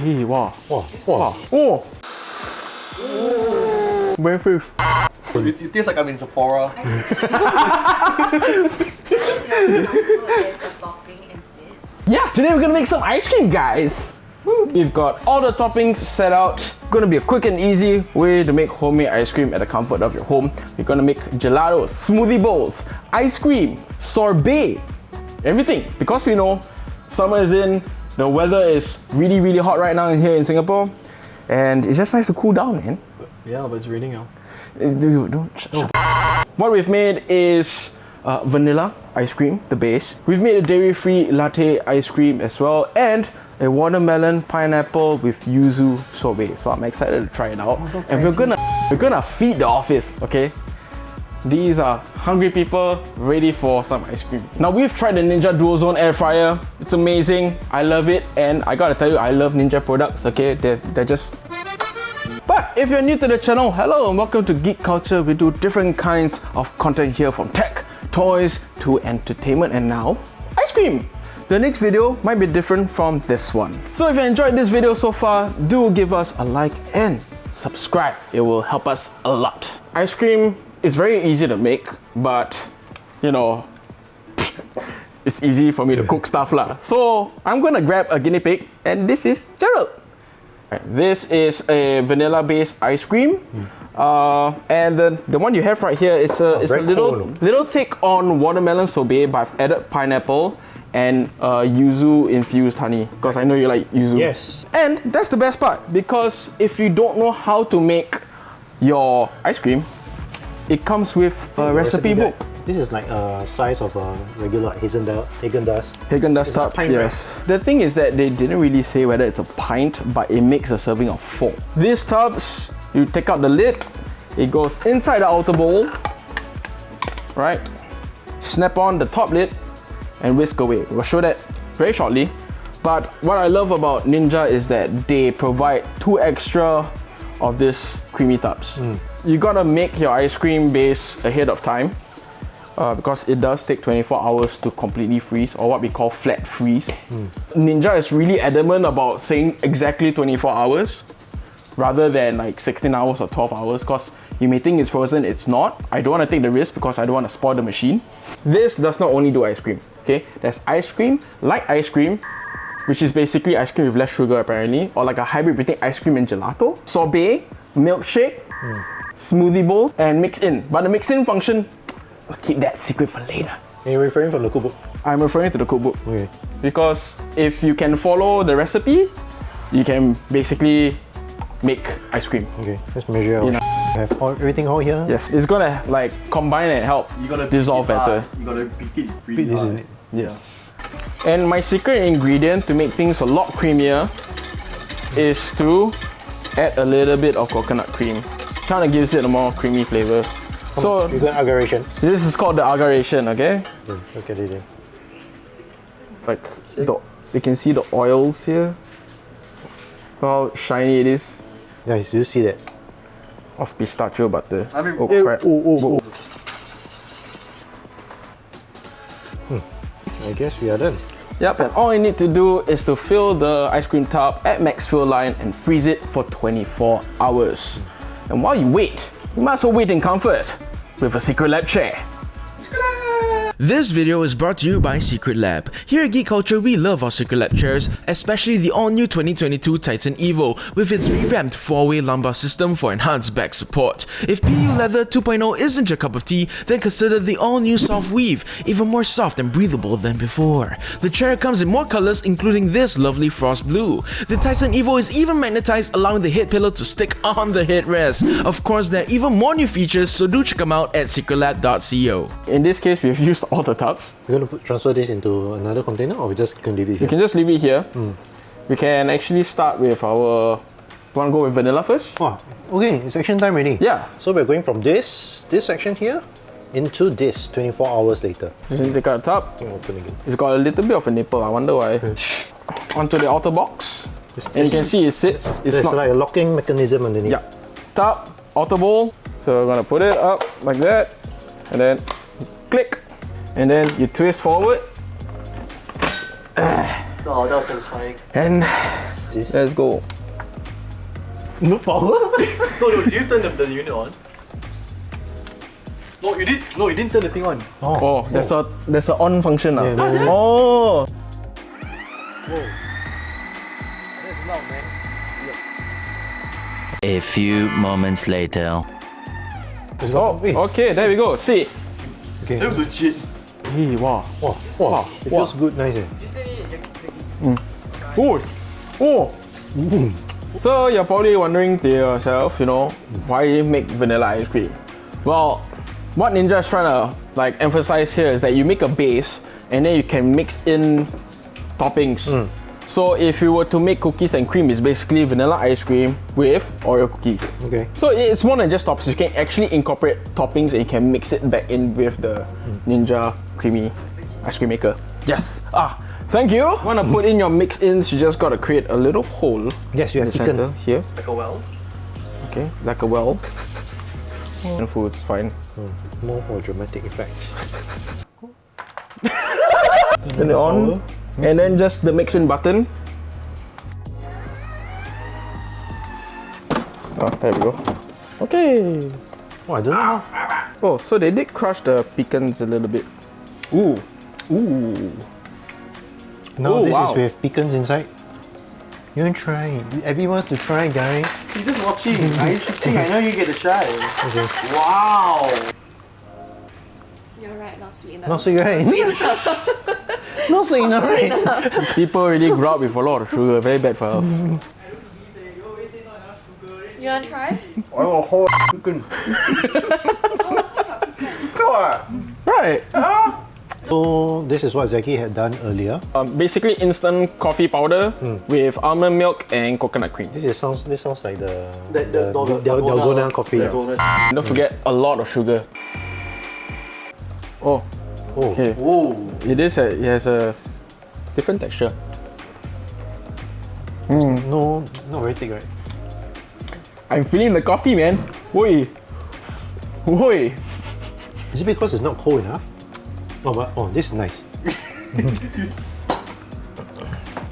Okay, wow. Wow. Wow. Oh! Very fish. It tastes like I'm in Sephora. Yeah, today we're gonna make some ice cream, guys. We've got all the toppings set out. Gonna be a quick and easy way to make homemade ice cream at the comfort of your home. We're gonna make gelatos, smoothie bowls, ice cream, sorbet, everything. Because we know summer is in, the weather is really, really hot right now here in Singapore. And it's just nice to cool down, man. Yeah, but it's raining now. Don't shut up. What we've made is vanilla ice cream, the base. We've made a dairy-free latte ice cream as well, and a watermelon pineapple with yuzu sorbet. So I'm excited to try it out. And we're gonna feed the office, okay? These are hungry people ready for some ice cream. Now we've tried the Ninja Dual Zone air fryer. It's amazing. I love it, and I gotta tell you, I love Ninja products. Okay, they're just. But if you're new to the channel, hello and welcome to Geek Culture. We do different kinds of content here, from tech, toys to entertainment, and now ice cream. The next video might be different from this one. So if you enjoyed this video so far, do give us a like and subscribe. It will help us a lot. Ice cream is very easy to make, but you know, it's easy for me to cook stuff lah. So I'm gonna grab a guinea pig, and this is Gerald. Right, this is a vanilla-based ice cream, and the one you have right here is a little take on watermelon sorbet, but I've added pineapple and yuzu infused honey, because I know you like yuzu. Yes. And that's the best part, because if you don't know how to make your ice cream, it comes with a recipe book. This is like a size of a regular Haagen-Dazs tub, pint, yes. Right? The thing is that they didn't really say whether it's a pint, but it makes a serving of 4. These tubs, you take out the lid, it goes inside the outer bowl, right? Snap on the top lid and whisk away. We'll show that very shortly. But what I love about Ninja is that they provide 2 extra of these creamy tubs. You gotta make your ice cream base ahead of time. Because it does take 24 hours to completely freeze, or what we call flat freeze. Ninja is really adamant about saying exactly 24 hours rather than like 16 hours or 12 hours, because you may think it's frozen, it's not. I don't want to take the risk because I don't want to spoil the machine. This does not only do ice cream, okay? There's ice cream, light ice cream, which is basically ice cream with less sugar apparently, or like a hybrid between ice cream and gelato, sorbet, milkshake, smoothie bowls, and mix in. But the mix in function, we'll keep that secret for later. Are you referring from the cookbook? I'm referring to the cookbook. Okay. Because if you can follow the recipe, you can basically make ice cream. Okay, let's measure out. Have everything out here? Yes, it's gonna like combine and help dissolve better. You gotta beat it Beat this in it. Yes. And my secret ingredient to make things a lot creamier is to add a little bit of coconut cream. Kind of gives it a more creamy flavor. So you got aggravation. This is called the aggravation, okay? Look at it there. Like you can see the oils here. How shiny it is. Guys, do you see that? Of pistachio butter. I mean, oh crap. I guess we are done. Yep, and all you need to do is to fill the ice cream tub at max fill line and freeze it for 24 hours. And while you wait, you might as well wait in comfort with a Secret Lab chair. This video is brought to you by Secret Lab. Here at Geek Culture, we love our Secret Lab chairs, especially the all-new 2022 Titan Evo with its revamped 4-way lumbar system for enhanced back support. If PU Leather 2.0 isn't your cup of tea, then consider the all-new Soft Weave, even more soft and breathable than before. The chair comes in more colors, including this lovely frost blue. The Titan Evo is even magnetized, allowing the head pillow to stick on the headrest. Of course, there are even more new features, so do check them out at secretlab.co. In this case, we've used all the tubs. We're going to transfer this into another container, or we just can leave it here? You can just leave it here. We can actually start with our... Want to go with vanilla first? Oh, okay, it's action time already. Yeah. So we're going from this section here into this 24 hours later. Just take out the top. Open again. It's got a little bit of a nipple, I wonder why. Onto the outer box. And you can see it sits. There's not like a locking mechanism underneath. Yeah. Top, outer bowl. So we're gonna put it up like that. And then click. And then you twist forward. Oh, that was satisfying. And Let's go. No power? No, did you turn the unit on? No, you did. No, you didn't turn the thing on. Oh, there's a on function now. Yeah, no. Oh. That's loud, man. A few moments later. Let's go. Oh, okay, there we go. See. Okay. That was legit. Hey, wow. Wow. It feels good, nice. Oh. Oh. So you're probably wondering to yourself, why make vanilla ice cream? Well, what Ninja is trying to emphasize here is that you make a base and then you can mix in toppings. So if you were to make cookies and cream, it's basically vanilla ice cream with Oreo cookies. Okay. So it's more than just toppings. You can actually incorporate toppings and you can mix it back in with the Ninja Creami ice cream maker. Yes. Thank you. Want to put in your mix-ins, you just gotta create a little hole. Yes, you in have the chicken. center here. Like a well. Okay, like a well. And food's fine. More for dramatic effect. Turn it on. And then just the mix-in button. Oh, there we go. Okay. Oh, I don't know how. Oh, so they did crush the pecans a little bit. Ooh. Ooh. Now Oh, this wow. is with pecans inside. You want to try? Everyone wants to try, guys. He's just watching. I know you get a try. Okay. Wow. You're right, not sweet enough. Not sweet, right? Not sweet enough, right? These people really grew up with a lot of sugar. Very bad for health. You want to try? I want a whole chicken. Right. So this is what Zacky had done earlier. Basically instant coffee powder with almond milk and coconut cream. This sounds like the Dalgona coffee. Don't forget a lot of sugar. Oh, Oh, okay. Whoa. It has a different texture. no, not very thick, right? I'm feeling the coffee, man. Woi. Woi. Is it because it's not cold enough? This is nice.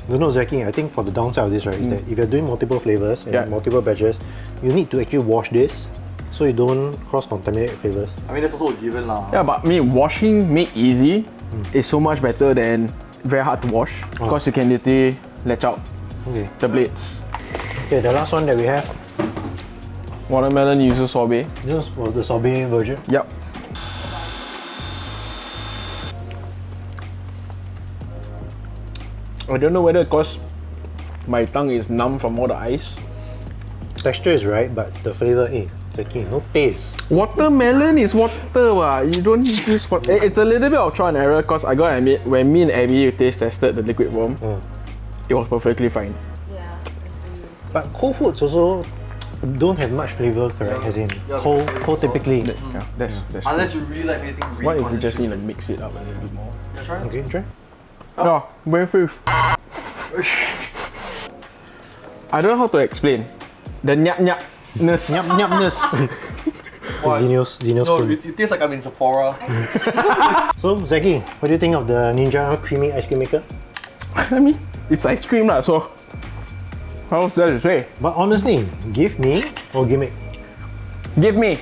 No, Zacky, I think for the downside of this, right, is that if you're doing multiple flavors and multiple batches, you need to actually wash this so you don't cross-contaminate flavors. I mean, that's also a given lah. Yeah, but washing made easy is so much better than very hard to wash because you can literally latch out Okay. the blades. Okay, the last one that we have, Watermelon yuzu sorbet. this is for the sorbet version. Yep. I don't know whether because my tongue is numb from all the ice. Texture is right, but the flavor, Zacky, no taste. Watermelon is water, you don't use water. It's a little bit of trial and error because I gotta admit, when me and Abby taste tested the liquid worm, it was perfectly fine. Yeah, it's really nice. But cold foods also don't have much flavor, correct? As in, cold typically. Yeah, that's Unless you really like anything really What if we just concentrated. need to mix it up a little bit more? Yeah, try it. Okay, try. Oh, very fish. I don't know how to explain. The nyap-nyapness. Nyapness. Xenios No, spoon. it tastes like I'm in Sephora. So, Zacky, what do you think of the Ninja Creami ice cream maker? I mean, it's ice cream lah, so how else does it say? But honestly, give me or gimmick? Give me!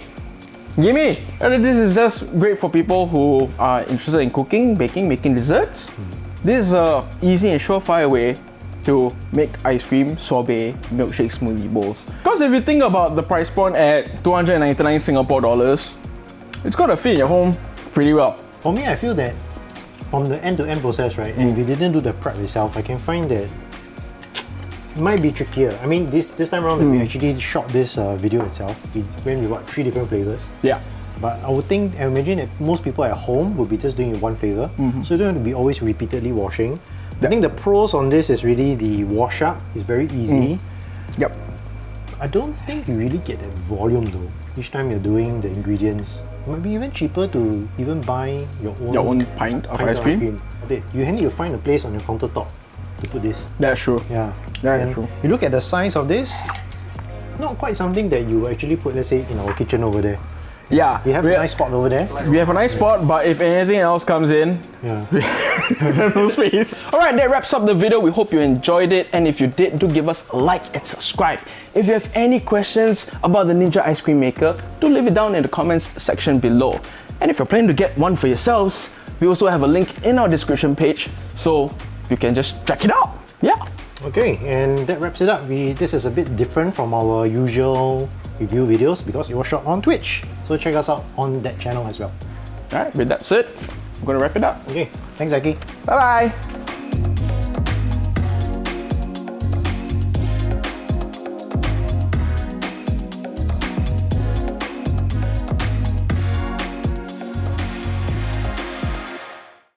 And this is just great for people who are interested in cooking, baking, making desserts. This is a easy and surefire way to make ice cream, sorbet, milkshake, smoothie bowls. Because if you think about the price point at 299 Singapore dollars, it's gotta fit in your home pretty well. For me, I feel that from the end-to-end process, right, and if you didn't do the prep itself, I can find that it might be trickier. I mean, this time around that we actually shot this video itself, we went with 3 different flavors. Yeah. But I imagine that most people at home would be just doing one flavor, so you don't have to be always repeatedly washing. I think the pros on this is really the wash up is very easy. Yep. I don't think you really get that volume though. Each time you're doing the ingredients, it might be even cheaper to even buy your own pint of ice cream. Okay, you need to find a place on your countertop to put this. That's true. Yeah, That is and true. you look at the size of this, not quite something that you actually put, let's say, in our kitchen over there. Yeah, We have a nice spot over there. we have a nice spot, but if anything else comes in, Yeah. we have no space. Alright, that wraps up the video. We hope you enjoyed it, and if you did, do give us a like and subscribe. If you have any questions about the Ninja Ice Cream Maker, do leave it down in the comments section below. And if you're planning to get one for yourselves, we also have a link in our description page, so you can just check it out. Yeah. Okay, and that wraps it up. This is a bit different from our usual review videos because it was shot on Twitch. So check us out on that channel as well. Alright, with that said, I'm gonna wrap it up. Okay, thanks Zacky. Bye bye.